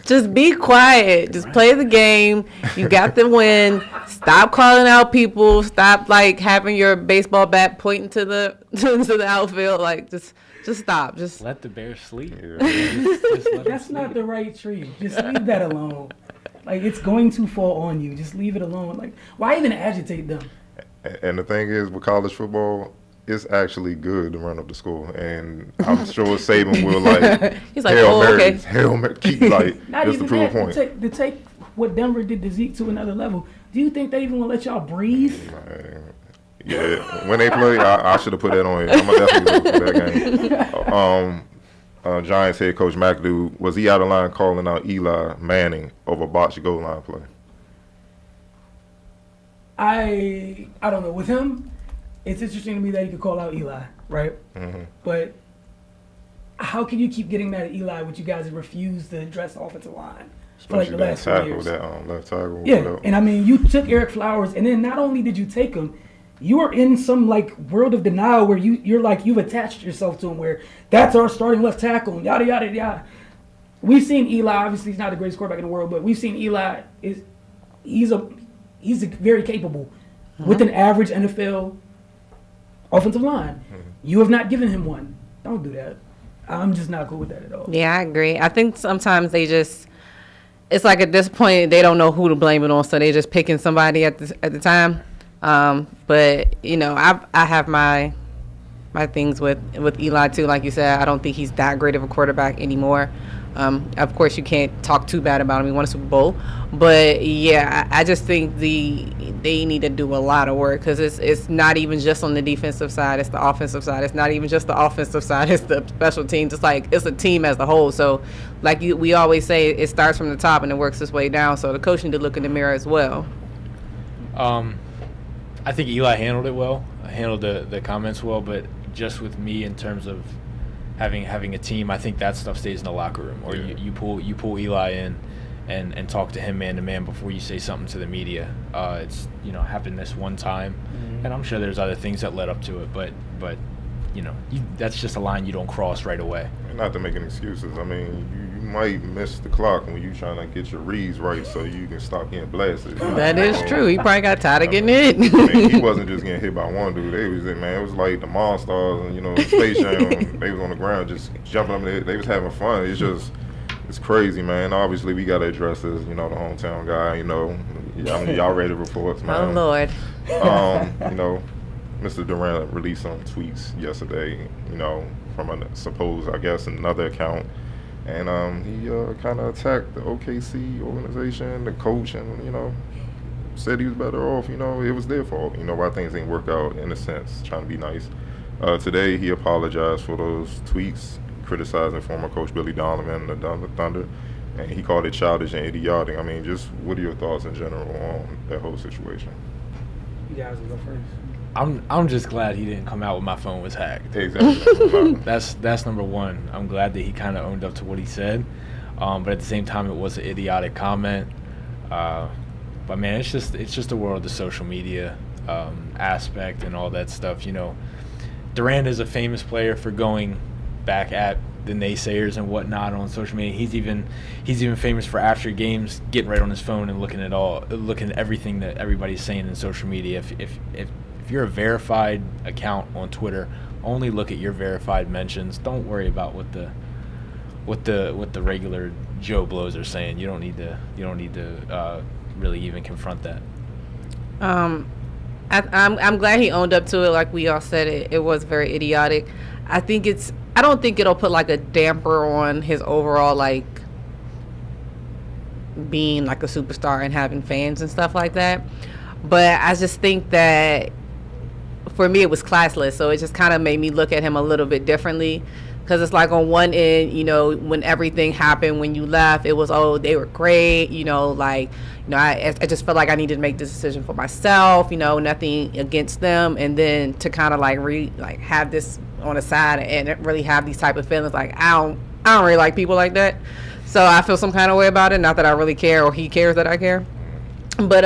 J: Just be quiet. Just play the game. You got the win. Stop calling out people. Stop, like, having your baseball bat pointing to the to the outfield. Like, just stop. Just
H: Let the Bears sleep.
F: Yeah.
H: Just let them
A: That's not the right tree. Just leave that alone. Like, it's going to fall on you. Just leave it alone. Like, why even agitate them?
F: And the thing is, with college football, it's actually good to run up the score. And I'm sure Saban will, like,
J: He's like,
F: Hail
J: oh,
F: Mary,
J: okay.
F: Hail Mary, keep, like,
A: Not
F: just to
A: even
F: prove a
A: that.
F: point.
A: To take what Denver did to Zeke to another level. Do you think they even want to let y'all breathe?
F: Yeah, when they play, I should have put that on here. I'm gonna definitely look for that game. Giants head coach McAdoo, was he out of line calling out Eli Manning over botched goal line play?
A: I don't know. With him, it's interesting to me that he could call out Eli, right?
F: Mm-hmm.
A: But how can you keep getting mad at Eli when you guys refuse to address the offensive line for like the last 4 years?
F: That left tackle.
A: Yeah,
F: whatever.
A: and I mean, you took Eric Flowers, and then not only did you take him, you are in some like world of denial where you're like you've attached yourself to him, where that's our starting left tackle, yada yada yada. We've seen Eli. Obviously, he's not the greatest quarterback in the world, but we've seen Eli he's very capable with an average NFL offensive line. You have not given him one. Don't do that. I'm just not cool with that at all.
J: Yeah, I agree. I think sometimes it's like at this point they don't know who to blame it on, so they're just picking somebody at the time. But you know, I have my things with Eli too. Like you said, I don't think he's that great of a quarterback anymore. Of course, you can't talk too bad about him. He won a Super Bowl, but yeah, I just think they need to do a lot of work because it's not even just on the defensive side; it's the offensive side. It's not even just the offensive side; it's the special teams. It's like it's a team as a whole. So, like we always say, it starts from the top and it works its way down. So the coach need to look in the mirror as well.
H: I think Eli handled it well, handled the comments well, but just with me in terms of having a team, I think that stuff stays in the locker room. Or you pull Eli in and talk to him man to man before you say something to the media. It's happened this one time, and I'm sure there's other things that led up to it, but that's just a line you don't cross right away.
F: And not to make any excuses. I mean, you might miss the clock when you're trying to get your reads right so you can stop getting blasted.
J: That is true. He probably got tired of getting hit.
F: I mean, he wasn't just getting hit by one dude. It was like the Monstars and Space Jam. They was on the ground just jumping up there. They was having fun. It's crazy, man. Obviously, we got to address this. The hometown guy. Y'all read the reports, man.
J: Oh Lord.
F: Mr. Durant released some tweets yesterday. From another account. And he kind of attacked the OKC organization, the coach, and, said he was better off. It was their fault. Why things didn't work out in a sense, trying to be nice. Today, he apologized for those tweets criticizing former coach Billy Donovan and the Thunder. And he called it childish and idiotic. I mean, just what are your thoughts in general on that whole situation?
A: You guys will go first.
H: I'm just glad he didn't come out with my phone was hacked.
F: Exactly.
H: That's number one. I'm glad that he kind of owned up to what he said, but at the same time, it was an idiotic comment. But man, it's just the world of social media aspect and all that stuff. Durant is a famous player for going back at the naysayers and whatnot on social media. He's even famous for after games getting right on his phone and looking at everything that everybody's saying in social media. If you're a verified account on Twitter, only look at your verified mentions. Don't worry about what the regular Joe Blows are saying. You don't need to really even confront that.
J: I'm glad he owned up to it. Like we all said, it was very idiotic. I don't think it'll put like a damper on his overall like being like a superstar and having fans and stuff like that. But I just think that for me, it was classless, so it just kind of made me look at him a little bit differently. Because it's like on one end, when everything happened, when you left, it was, oh, they were great, I just felt like I needed to make this decision for myself, nothing against them. And then to kind of have this on the side and really have these type of feelings, like I don't really like people like that. So I feel some kind of way about it. Not that I really care or he cares that I care. But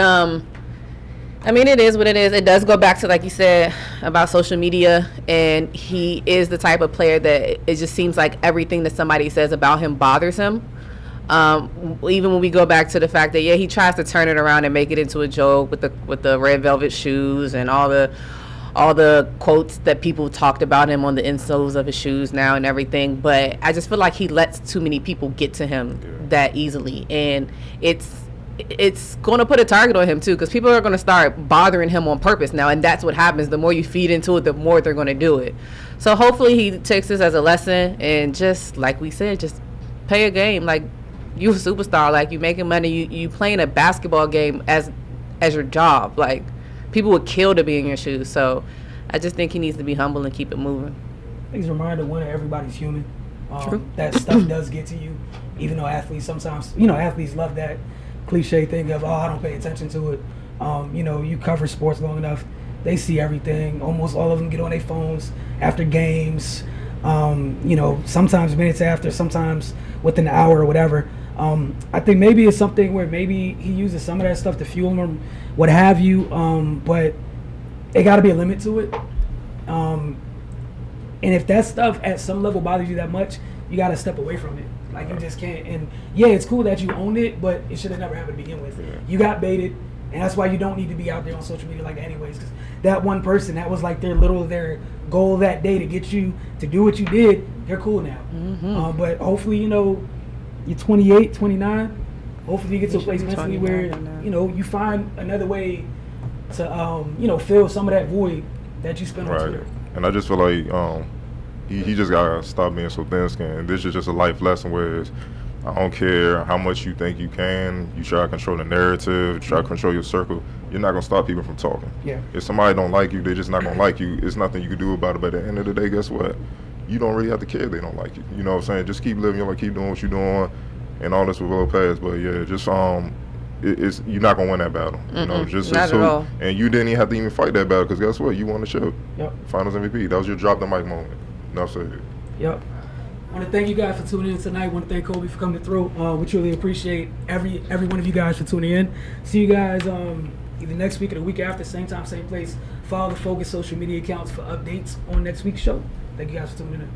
J: I mean, it is what it is. It does go back to, like you said, about social media, and he is the type of player that it just seems like everything that somebody says about him bothers him. Even when we go back to the fact that, he tries to turn it around and make it into a joke with the red velvet shoes and all the quotes that people talked about him on the insoles of his shoes now and everything. But I just feel like he lets too many people get to him that easily, and it's going to put a target on him too, because people are going to start bothering him on purpose now, and that's what happens. The more you feed into it, the more they're going to do it. So hopefully he takes this as a lesson, and just like we said, just play a game like you a superstar, like you making money, you playing a basketball game as your job. Like, people would kill to be in your shoes. So I just think he needs to be humble and keep it moving.
A: I think it's a reminder, one, everybody's human.
J: True.
A: That stuff does get to you, even though athletes sometimes, athletes love that cliche thing of, I don't pay attention to it. You cover sports long enough, they see everything. Almost all of them get on their phones after games, sometimes minutes after, sometimes within an hour or whatever. I think maybe it's something where maybe he uses some of that stuff to fuel him, what have you, but it got to be a limit to it. And if that stuff at some level bothers you that much, you got to step away from it. Like, you just can't. And yeah, it's cool that you owned it, but it should have never happened to begin with. You got baited, and that's why you don't need to be out there on social media like that anyways. Because that one person, that was like their goal that day to get you to do what you did. They're cool now. But hopefully, you're 28, 29. Hopefully you get to a place mentally where, you find another way to, fill some of that void that you spent on Twitter.
F: And I just feel like he just got to stop being so thin-skinned. This is just a life lesson where I don't care how much you think you can. You try to control the narrative, try to control your circle. You're not going to stop people from talking.
A: Yeah.
F: If somebody don't like you, they're just not going to like you. It's nothing you can do about it. But at the end of the day, guess what? You don't really have to care if they don't like you. You know what I'm saying? Just keep living your life, keep doing what you're doing, and all this will pass. But yeah, just it's you're not gonna win that battle. Just
J: not at all.
F: And you didn't even have to even fight that battle, because guess what? You won the show.
A: Yep.
F: Finals MVP. That was your drop the mic moment. Enough said.
A: Yep. I want to thank you guys for tuning in tonight. I want to thank Colby for coming through. We truly appreciate every one of you guys for tuning in. See you guys either next week or the week after, same time, same place. Follow the Focus social media accounts for updates on next week's show. Thank you guys for tuning in.